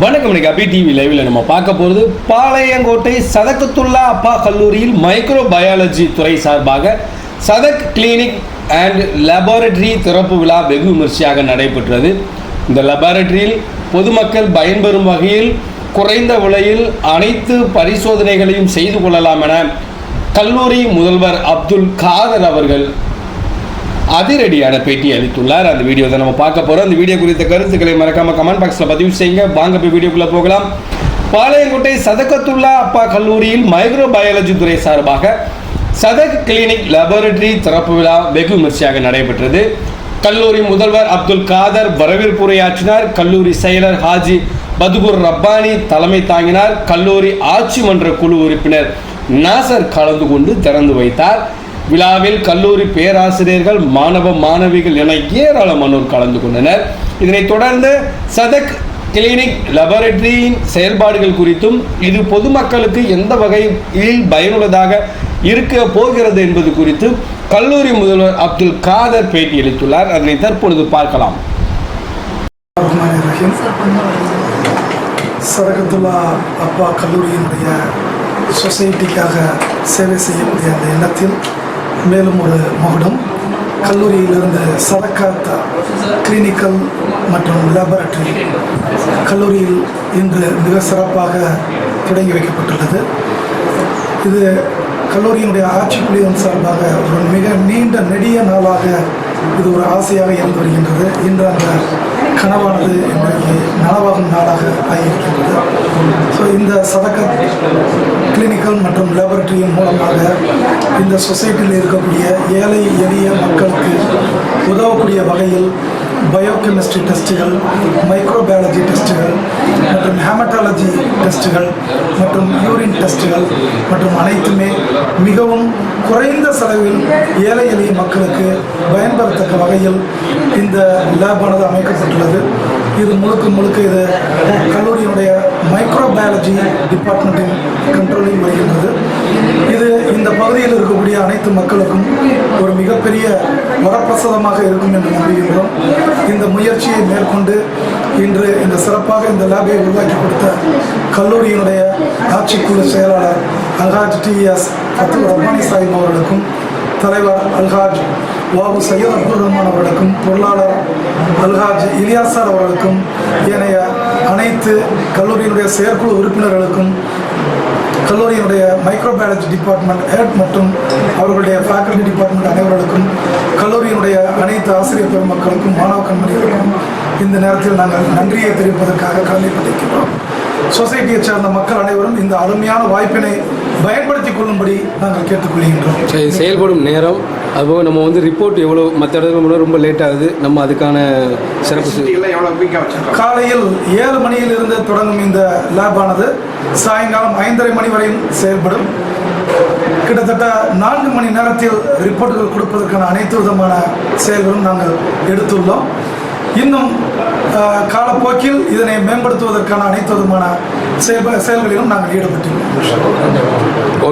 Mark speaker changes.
Speaker 1: வணக்கம். அபி டிவி லைவ்ல நம்ம பார்க்க போகிறது பாளையங்கோட்டை சதகத்துல்லா அப்பா கல்லூரியில் மைக்ரோ பயாலஜி துறை சார்பாக சதக் கிளினிக் அண்ட் லேபார்டரி திறப்பு விழா வெகு விமர்சையாக நடைபெற்றது. இந்த லேபார்டரியில் பொதுமக்கள் பயன்பெறும் வகையில் குறைந்த விலையில் அனைத்து பரிசோதனைகளையும் செய்து கொள்ளலாம் என கல்லூரி முதல்வர் அப்துல் காதர் அவர்கள் அதிரடியான பேட்டி அளித்துள்ளார். அந்த வீடியோ தான் நம்ம பார்க்க போகிறோம். அந்த வீடியோ குறித்த கருத்துக்களை மறக்காம கமெண்ட் பாக்ஸில் பதிவு செய்யுங்க. வாங்க போய் வீடியோக்குள்ளே போகலாம். பாளையங்கோட்டை சதகத்துல்லா அப்பா கல்லூரியில் மைக்ரோ பயாலஜி துறை சார்பாக சதக் கிளினிக் லேபார்டரி திறப்பு விழா வெகு விமர்சையாக நடைபெற்றது. கல்லூரி முதல்வர் அப்துல் காதர் வரவேற்புரையாற்றினார். கல்லூரி செயலர் ஹாஜி பதுகுர் ரப்பானி தலைமை தாங்கினார். கல்லூரி ஆட்சி மன்ற குழு உறுப்பினர் நாசர் கலந்து கொண்டு திறந்து வைத்தார். விழாவில் கல்லூரி பேராசிரியர்கள், மாணவ மாணவிகள் என ஏராளமானோர் கலந்து கொண்டனர். இதனைத் தொடர்ந்து சதக் கிளினிக் லேபார்டரியின் செயல்பாடுகள் குறித்தும் இது பொதுமக்களுக்கு எந்த வகையில் பயனுள்ளதாக இருக்க போகிறது என்பது குறித்து கல்லூரி முதல்வர் அப்துல் காதர் பேட்டி அளித்துள்ளார். அதனை தற்பொழுது பார்க்கலாம்.
Speaker 2: சதகத்துல்லா அப்பா கல்லூரியினுடைய சொசைட்டிக்காக சேவை செய்யக்கூடிய அந்த எண்ணத்தில் மேலும் ஒரு மகுடம் கல்லூரியிலிருந்து சதக்காத் கிளினிக்கல் மற்றும் லேபார்டரி கல்லூரியில் இன்று மிக சிறப்பாக தொடங்கி வைக்கப்பட்டுள்ளது. இது கல்லூரியினுடைய ஆட்சிக்குழுவின் சார்பாக ஒரு மிக நீண்ட நெடிய நாளாக இது ஒரு ஆசையாக இருந்து வருகின்றது. இன்று அந்த கனவானது இன்றைக்கு நனவாகும் நாளாக ஆகியிருக்கின்றது. ஸோ இந்த சதக்கத் கிளினிக்கல் மற்றும் லேபார்டரியின் மூலமாக இந்த சொசைட்டியில் இருக்கக்கூடிய ஏழை எளிய மக்களுக்கு உதவக்கூடிய வகையில் பயோகெமிஸ்ட்ரி டெஸ்ட்டுகள், மைக்ரோபயாலஜி டெஸ்ட்டுகள் மற்றும் ஹேமட்டாலஜி டெஸ்ட்டுகள் மற்றும் யூரின் டெஸ்ட்டுகள் மற்றும் அனைத்துமே மிகவும் குறைந்த செலவில் ஏழை எளிய மக்களுக்கு பயன்பெறத்தக்க வகையில் இந்த லேபானது அமைக்கப்பட்டுள்ளது. இது முழுக்க இது கல்லூரியினுடைய மைக்ரோபயாலஜி டிபார்ட்மெண்ட்டின் கண்ட்ரோலில் வருகின்றது. இது இந்த பகுதியில் இருக்கக்கூடிய அனைத்து மக்களுக்கும் ஒரு மிகப்பெரிய வரப்பிரசாதமாக இருக்கும் என்று நம்புகின்றோம். இந்த முயற்சியை மேற்கொண்டு இன்று இந்த சிறப்பாக இந்த லேபை உருவாக்கி கொடுத்த கல்லூரியினுடைய ஆட்சிக்குழு செயலாளர் அல்ஹாஜ் டிஎஸ் பத்துல் ரப்பானி சாஹிப் அவர்களுக்கும், தலைவர் அல்ஹாஜ் வாபு சையத் அப்துல் ரஹ்மான் அவர்களுக்கும், பொருளாளர் அல்ஹாஜ் இலியாசார் அவர்களுக்கும், ஏனைய அனைத்து கல்லூரியினுடைய செயற்குழு உறுப்பினர்களுக்கும், கல்லூரியினுடைய மைக்ரோபயாலஜி டிபார்ட்மெண்ட் ஹெட் மற்றும் அவர்களுடைய ஃபேக்கல்டி டிபார்ட்மெண்ட் அனைவர்களுக்கும், கல்லூரியினுடைய அனைத்து ஆசிரியர் பெருமக்களுக்கும், மாணவ கண்மணிகளுக்கும் இந்த நேரத்தில் நாங்கள் நன்றியை தெரிவிப்பதற்காக கடமைப்பட்டிருக்கிறோம். சொசைட்டியை சேர்ந்த மக்கள் அனைவரும் இந்த அருமையான வாய்ப்பினை பயன்படுத்திக் கொள்ளும்படி நாங்கள் கேட்டுக்கொள்கின்றோம்.
Speaker 1: செயல்படும் நேரம், அதுபோக நம்ம ரிப்போர்ட் எவ்வளோ மற்ற இடத்துல ரொம்ப லேட் ஆகுது, நம்ம அதுக்கான சிறப்பு
Speaker 2: காலையில் 7 மணியிலிருந்து தொடங்கும் இந்த லேபானது சாயங்காலம் 5:30 மணி வரையும் செயல்படும். கிட்டத்தட்ட 4 மணி நேரத்தில் ரிப்போர்ட்டுகள் கொடுப்பதற்கான அனைத்து விதமான செயல்களும் நாங்கள் எடுத்துள்ளோம். இன்னும் காலப்போக்கில் இதனை மேம்படுத்துவதற்கான அனைத்து விதமான செயல்களிலும் நாங்கள் ஈடுபட்டுள்ளோம்.